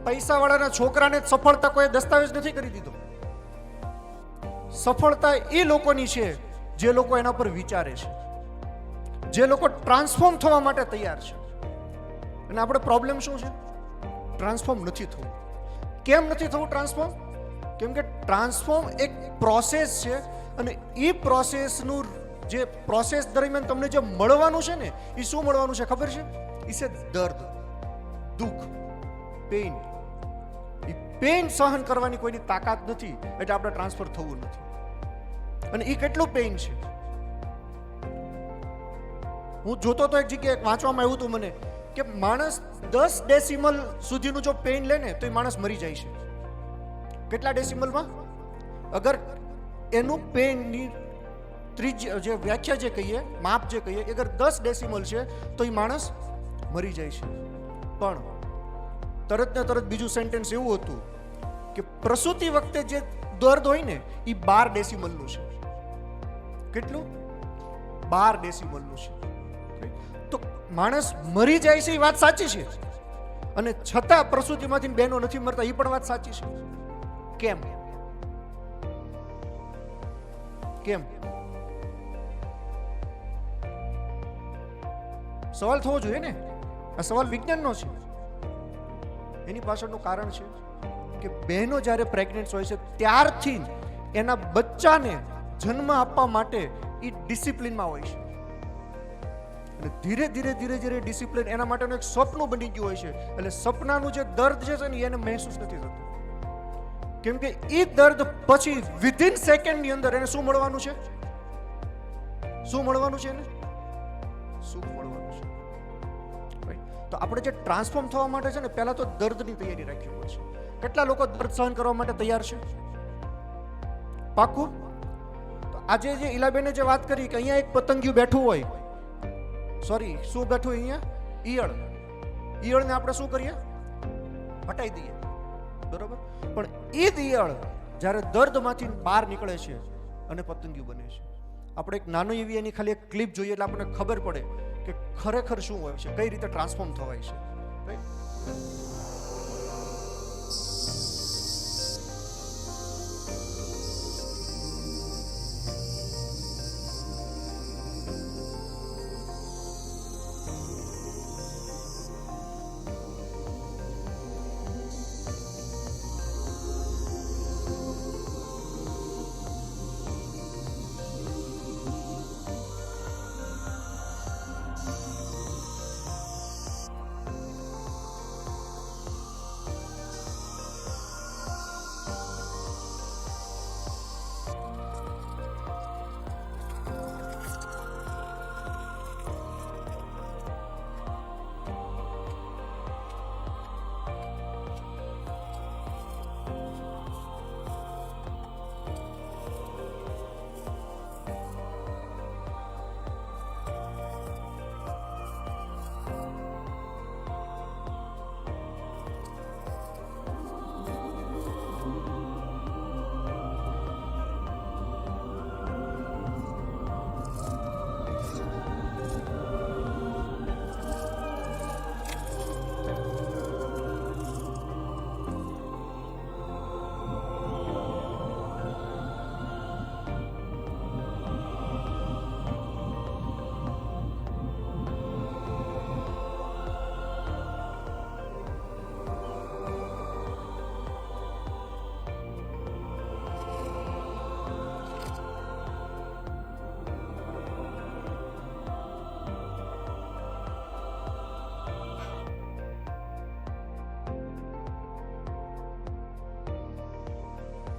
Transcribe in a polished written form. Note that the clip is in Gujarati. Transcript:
પૈસાવાળાના છોકરાને સફળતા કોઈ દસ્તાવેજ નથી કરી દીધો. સફળતા એ લોકોની છે જે લોકો એના પર વિચારે છે, જે લોકો ટ્રાન્સફોર્મ થવા માટે તૈયાર છે. અને આપણે પ્રોબ્લેમ શું છે? ટ્રાન્સફોર્મ નથી થવું. કેમ નથી થવું ટ્રાન્સફોર્મ? કેમ કે ટ્રાન્સફોર્મ એક પ્રોસેસ છે, અને એ પ્રોસેસનું જે પ્રોસેસ દરમિયાન તમને જે મળવાનું છે ને, એ શું મળવાનું છે ખબર છે? એ છે દર્દ, દુઃખ, પેઇન. એ પેઇન સહન કરવાની કોઈની તાકાત નથી, એટલે આપણે ટ્રાન્સફર થવું નથી. અને એ કેટલું પેઇન છે. હું જોતો તો એક જગ્યાએ વાંચવામાં આવ્યું હતું મને કે માણસ 10 ડેસિમલ સુધીનું જો પેઇન લે ને તો એ માણસ મરી જાય છે. કેટલા ડેસિમલમાં? અગર એનું પેઇનની જે વ્યાખ્યા જે કહીએ, માપ જે કહીએ, અગર 10 ડેસિમલ છે તો એ માણસ મરી જાય છે. પણ તરત ને તરત બીજું સેન્ટેન્સ એવું હતું કે પ્રસૂતિ વખતે જે દર્દ હોય ને એ 12 ડેસિમલનું છે. કેટલું? 12 ડેસિમલનું છે. તો માણસ મરી જાય છે એ વાત સાચી છે, અને છતાં પ્રસૂતિમાંથી બહેનો નથી મરતા એ પણ વાત સાચી છે. કેમ? કેમ? સવાલ થવો જોઈએ ને. આ સવાલ વિજ્ઞાનનો છે. એની પાછળનું કારણ છે કે બહેનો જ્યારે પ્રેગ્નન્ટ હોય છે ત્યારથી એના બચ્ચાને જન્મ આપવા માટે એ ડિસિપ્લિનમાં હોય છે. અને ધીરે ધીરે ધીરે ધીરે ડિસિપ્લિન એના માટેનું એક સપનું બની ગયું હોય છે. એટલે સપનાનું જે દર્દ છે ને એને મહેસૂસ નથી થતું. કેમ કે એ દર્દ પછી વિધિન સેકન્ડની અંદર એને શું મળવાનું છે? શું મળવાનું છે? એને સુખ મળવાનું છે. તો આપણે જે ટ્રાન્સફોર્મ થવા માટે છે ને, પહેલા તો દર્દની તૈયારી રાખવી પડશે. કેટલા લોકો દર્દ સહન કરવા માટે તૈયાર છે? પાક્કું? તો આજે જે ઈલાબેને જે વાત કરી કે અહીંયા એક પતંગિયું બેઠું હોય, સોરી શું બેઠું અહીંયા? ઈયળ. ઈયળને આપણે શું કરીએ? હટાઈ દઈએ, બરોબર? પણ એ જ ઈયળ જ્યારે દર્દમાંથી બહાર નીકળે છે અને પતંગિયું બને છે. આપણે એક નાનો એવી એની ખાલી એક ક્લિપ જોઈએ એટલે આપણને ખબર પડે કે ખરેખર શું હોય છે, કઈ રીતે ટ્રાન્સફોર્મ થવાય છે.